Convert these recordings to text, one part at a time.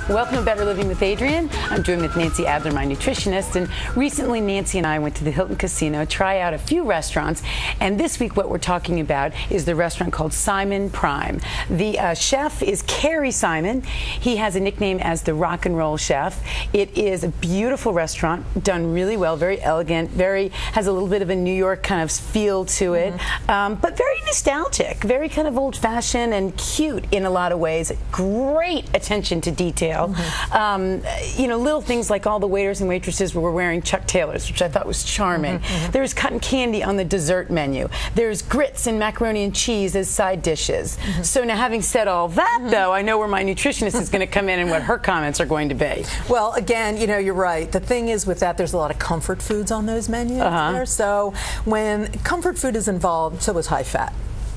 Welcome to Better Living with Adrienne. I'm joined with Nancy Adler, my nutritionist, and recently Nancy and I went to the Hilton Casino, try out a few restaurants, and this week what we're talking about is the restaurant called Simon Prime. The chef is Kerry Simon. He has a nickname as the Rock and Roll Chef. It is a beautiful restaurant, done really well, very elegant, has a little bit of a New York kind of feel to it, but very nostalgic, very kind of old-fashioned and cute in a lot of ways. Great attention to detail. You know, little things like all the waiters and waitresses were wearing Chuck Taylors, which I thought was charming. There's cotton candy on the dessert menu. There's grits and macaroni and cheese as side dishes. So now, having said all that, though, I know where my nutritionist is going to come in and what her comments are going to be. Well, again, you know, you're right. The thing is with that, there's a lot of comfort foods on those menus there. So when comfort food is involved, so is high fat.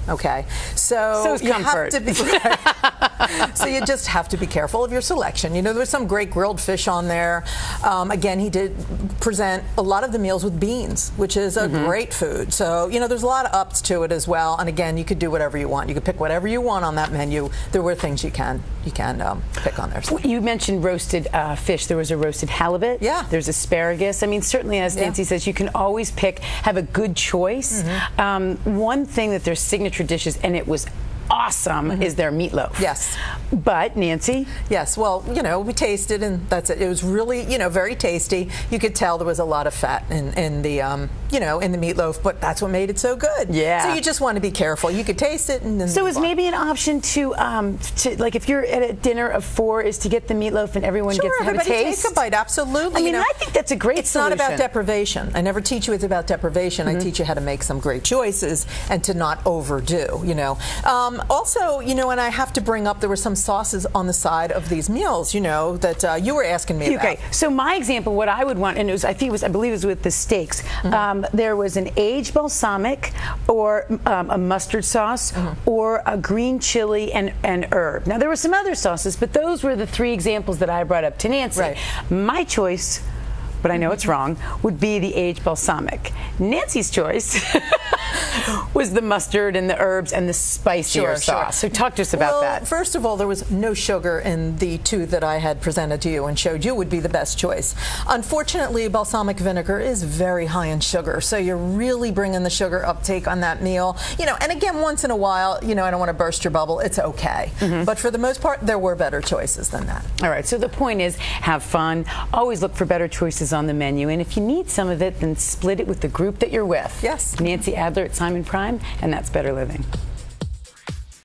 Okay, so is comfort. You have to be, so you just have to be careful of your selection. You know, there's some great grilled fish on there. Again, he did present a lot of the meals with beans, which is a great food. So, you know, there's a lot of ups to it as well. And again, you could do whatever you want. You could pick whatever you want on that menu. There were things you can pick on there. So. You mentioned roasted fish. There was a roasted halibut. Yeah. There's asparagus. I mean, certainly, as Nancy says, you can always have a good choice. One thing that their signature dishes, and it was awesome, is their meatloaf. Yes. But, Nancy? Yes, well, you know, we tasted and that's it. It was really, you know, very tasty. You could tell there was a lot of fat in the, you know, in the meatloaf, but that's what made it so good. Yeah. So you just want to be careful. You could taste it and then so is maybe an option to like if you're at a dinner of 4 is to get the meatloaf and everyone gets to have a taste? Take a bite, absolutely. I mean, you know, I think that's a great solution. It's not about deprivation. I never teach you it's about deprivation. I teach you how to make some great choices and to not overdo, you know. Also, you know, and I have to bring up, there were some sauces on the side of these meals, you know, that you were asking me about. Okay, so my example, what I would want, and it was, I believe it was with the steaks, there was an aged balsamic or a mustard sauce or a green chili and herb. Now, there were some other sauces, but those were the 3 examples that I brought up to Nancy. Right. My choice, but I know it's wrong, would be the aged balsamic. Nancy's choice was the mustard and the herbs and the spicier sauce. So talk to us about that. First of all, there was no sugar in the 2 that I had presented to you and showed you would be the best choice. Unfortunately, balsamic vinegar is very high in sugar, so you're really bringing the sugar uptake on that meal. You know, and again, once in a while, you know, I don't want to burst your bubble, it's okay. But for the most part, there were better choices than that. All right, so the point is, have fun. Always look for better choices on the menu, and if you need some of it, then split it with the group that you're with. Yes. Nancy Adler at Simon Prime, and that's Better Living.